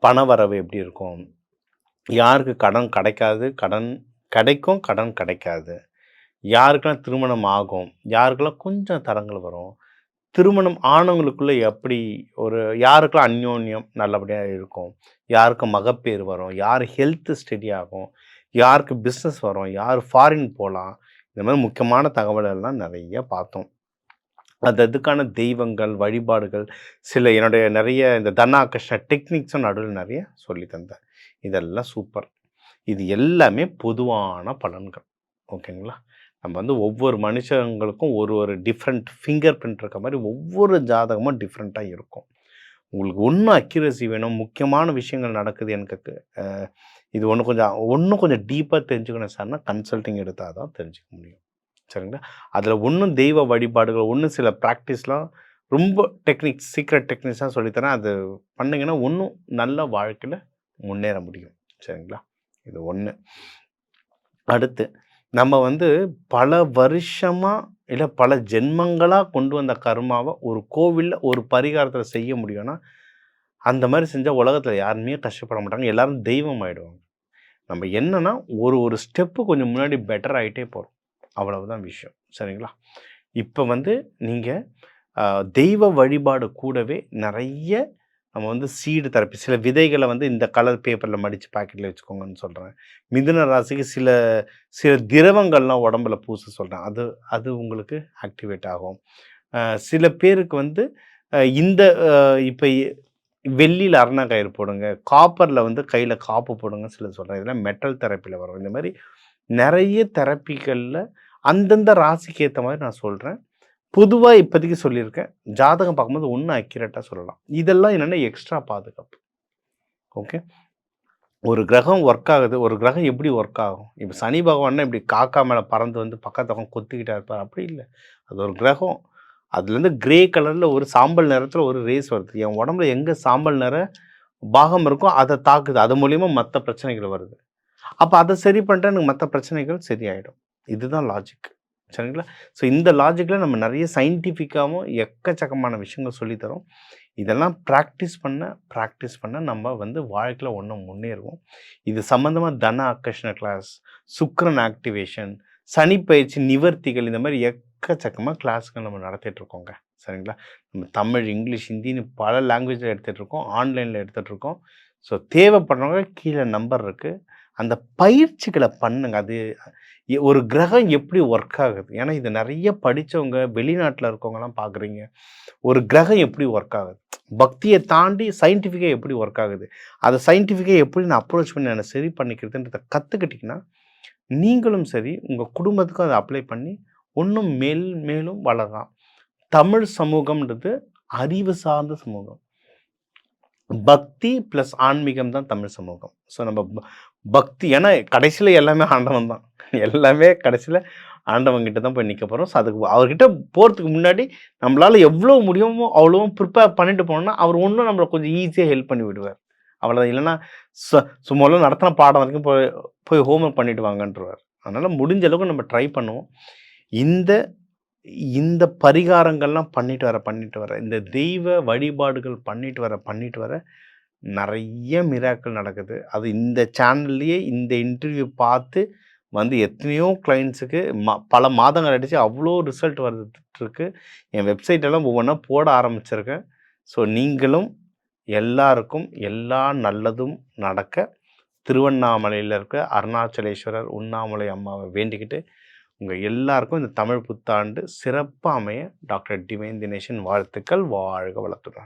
பண வரவு எப்படி இருக்கும், யாருக்கு கடன் கிடைக்காது, கடன் கிடைக்கும், கடன் கிடைக்காது, யாருக்கெல்லாம் திருமணம் ஆகும், யாருக்கெல்லாம் கொஞ்சம் தடங்கள் வரும், திருமணம் ஆனவங்களுக்குள்ளே எப்படி யாருக்கெல்லாம் அந்யோன்யம் நல்லபடியாக இருக்கும், யாருக்கு மகப்பேறு வரும், யார் ஹெல்த் ஸ்டெடி ஆகும், யாருக்கு பிஸ்னஸ் வரும், யார் ஃபாரின் போகலாம், இந்த மாதிரி முக்கியமான தகவலெல்லாம் நிறைய பார்த்தோம். அதுக்கான தெய்வங்கள், வழிபாடுகள், என்னுடைய நிறைய இந்த தனாகிருஷ்ண டெக்னிக்ஸும் நடுவில் நிறைய சொல்லி தந்தேன். இதெல்லாம் சூப்பர். இது எல்லாமே பொதுவான பலன்கள். ஓகேங்களா? நம்ம ஒவ்வொரு மனுஷங்களுக்கும் ஒரு டிஃப்ரெண்ட் ஃபிங்கர் பிரிண்ட் இருக்க மாதிரி ஒவ்வொரு ஜாதகமும் டிஃப்ரெண்ட்டாக இருக்கும். உங்களுக்கு ஒன்றும் அக்யூரசி வேணும், முக்கியமான விஷயங்கள் நடக்குது எனக்கு இது இன்னும் கொஞ்சம் டீப்பாக தெரிஞ்சுக்கணும் சார்னா கன்சல்ட்டிங் எடுத்தால் தான் தெரிஞ்சுக்க முடியும். சரிங்களா? அதில் ஒன்றும் தெய்வ வழிபாடுகள், சில ப்ராக்டிஸ்லாம் ரொம்ப டெக்னிக்ஸ், சீக்ரெட் டெக்னிக்ஸ்லாம் சொல்லித்தரேன். அது பண்ணிங்கன்னா இன்னும் நல்ல வாழ்க்கையில் முன்னேற முடியும். சரிங்களா? இது ஒன்று. அடுத்து நம்ம பல வருஷமாக இல்லை பல ஜென்மங்களாக கொண்டு வந்த கர்மாவை ஒரு கோவிலில் ஒரு பரிகாரத்தில் செய்ய முடியும்னா அந்த மாதிரி செஞ்சால் உலகத்தில் யாருமே கஷ்டப்பட மாட்டாங்க. எல்லாரும் தெய்வம் ஆகிடுவாங்க. நம்ம என்னன்னா ஒரு ஒரு ஸ்டெப்பு கொஞ்சம் முன்னாடி பெட்டர் ஆகிட்டே போகிறோம், அவ்வளவுதான் விஷயம். சரிங்களா? இப்போ வந்து நீங்கள் தெய்வ வழிபாடு கூடவே நிறைய நம்ம வந்து சீடு தெரப்பி, சில விதைகளை வந்து இந்த கலர் பேப்பரில் மடித்து பாக்கெட்டில் வச்சுக்கோங்கன்னு சொல்கிறேன். மிதுன ராசிக்கு சில சில திரவங்கள்லாம் உடம்புல பூச சொல்கிறேன், அது அது உங்களுக்கு ஆக்டிவேட் ஆகும். சில பேருக்கு வந்து இந்த இப்போ வெள்ளியில் அரணா கயிறு போடுங்க, காப்பரில் வந்து கையில் காப்பு போடுங்க சிலர் சொல்கிறேன். இதெல்லாம் மெட்டல் தெரப்பியில் வரும். இந்த மாதிரி நிறைய தெரப்பிகளில் அந்தந்த ராசிக்கு ஏற்ற மாதிரி நான் சொல்கிறேன். பொதுவாக இப்போதைக்கு சொல்லியிருக்கேன். ஜாதகம் பார்க்கும்போது ஒன்று அக்யூரேட்டாக சொல்லலாம். இதெல்லாம் என்னென்னா எக்ஸ்ட்ரா பாதுகாப்பு. ஓகே, ஒரு கிரகம் ஒர்க் ஆகுது, ஒரு கிரகம் எப்படி ஒர்க் ஆகும்? இப்போ சனி பகவான்னா இப்படி காக்கா மேலே பறந்து வந்து பக்கத்தக்கம் கொத்திக்கிட்டா இருப்பார், அப்படி இல்லை. அது ஒரு கிரகம். அதுலேருந்து கிரே கலரில் ஒரு சாம்பல் நிறத்தில் ஒரு ரேஸ் வருது. என் உடம்புல எங்கே சாம்பல் நிற பாகம் இருக்கோ அதை தாக்குது, அது மூலிமா மற்ற பிரச்சனைகள் வருது. அப்போ அதை சரி பண்ணிட்டா எனக்கு மற்ற பிரச்சனைகள் சரியாயிடும். இதுதான் லாஜிக். சரிங்களா? ஸோ இந்த லாஜிக்கில் நம்ம நிறைய சயின்டிஃபிக்காகவும் எக்கச்சக்கமான விஷயங்கள் சொல்லித்தரோம். இதெல்லாம் ப்ராக்டிஸ் பண்ண நம்ம வந்து வாழ்க்கையில் ஒன்றும் முன்னேறுவோம். இது சம்மந்தமாக தன ஆக்கர்ஷண கிளாஸ், சுக்கிரன் ஆக்டிவேஷன், சனி பயிற்சி நிவர்த்திகள், இந்த மாதிரி எக்கச்சக்கமாக கிளாஸ்கள் நம்ம நடத்திட்டுருக்கோங்க. சரிங்களா? நம்ம தமிழ், இங்கிலீஷ், ஹிந்தின்னு பல லாங்குவேஜில் எடுத்துகிட்ருக்கோம், ஆன்லைனில் எடுத்துகிட்ருக்கோம். ஸோ தேவைப்படுறவங்க கீழே நம்பர் இருக்குது, அந்த பயிற்சிகளை பண்ணுங்க. அது ஒரு கிரகம் எப்படி ஒர்க் ஆகுது, ஏன்னா இது நிறைய படித்தவங்க வெளிநாட்டில் இருக்கவங்கலாம் பார்க்குறீங்க. ஒரு கிரகம் எப்படி ஒர்க் ஆகுது, பக்தியை தாண்டி சயின்டிஃபிக்காக எப்படி ஒர்க் ஆகுது, அதை சயின்டிஃபிக்காக எப்படி நான் அப்ரோச் பண்ணி நான் சரி பண்ணிக்கிறதுன்றதை கற்றுக்கிட்டிங்கன்னா நீங்களும் சரி உங்கள் குடும்பத்துக்கும் அதை அப்ளை பண்ணி இன்னும் மேலும் வளரலாம். தமிழ் சமூகம்ன்றது அறிவு சார்ந்த சமூகம். பக்தி ப்ளஸ் ஆன்மீகம் தான் தமிழ் சமூகம். ஸோ நம்ம பக்தி, ஏன்னா கடைசியில் எல்லாமே ஆண்டவன் தான், எல்லாமே கடைசியில் ஆண்டவங்கிட்ட தான் போய் நிற்க போகிறோம். ஸோ அதுக்கு அவர்கிட்ட போகிறதுக்கு முன்னாடி நம்மளால் எவ்வளோ முடியுமோ அவ்வளோ ப்ரிப்பேர் பண்ணிட்டு போனோம்னா அவர் ஒன்றும் நம்மளை கொஞ்சம் ஈஸியாக ஹெல்ப் பண்ணி விடுவார். அவ்வளோதான். இல்லைன்னா சும்மாலாம் நடத்தின பாடம் வரைக்கும் போய் ஹோம்ஒர்க் பண்ணிட்டு வாங்கன்றவார். அதனால் முடிஞ்ச அளவுக்கு நம்ம ட்ரை பண்ணுவோம். இந்த பரிகாரங்கள்லாம் பண்ணிட்டு வர இந்த தெய்வ வழிபாடுகள் பண்ணிட்டு வர நிறைய மிராக்கள் நடக்குது. அது இந்த சேனல்லையே இந்த இன்டர்வியூ பார்த்து வந்து எத்தனையோ கிளைண்ட்ஸுக்கு பல மாதங்கள் அடித்து அவ்வளோ ரிசல்ட் வந்துட்டுருக்கு. என் வெப்சைட்டெல்லாம் ஒவ்வொன்றா போட ஆரம்பிச்சிருக்கேன். ஸோ நீங்களும் எல்லாருக்கும் எல்லா நல்லதும் நடக்க திருவண்ணாமலையில் இருக்க அருணாச்சலேஸ்வரர் உண்ணாமலை அம்மாவை வேண்டிக்கிட்டு உங்கள் எல்லாருக்கும் இந்த தமிழ் புத்தாண்டு சிறப்பாக அமைய டாக்டர் டிவைன் தினேஷன் வாழ்த்துக்கள். வாழ்க வளத்துடன்.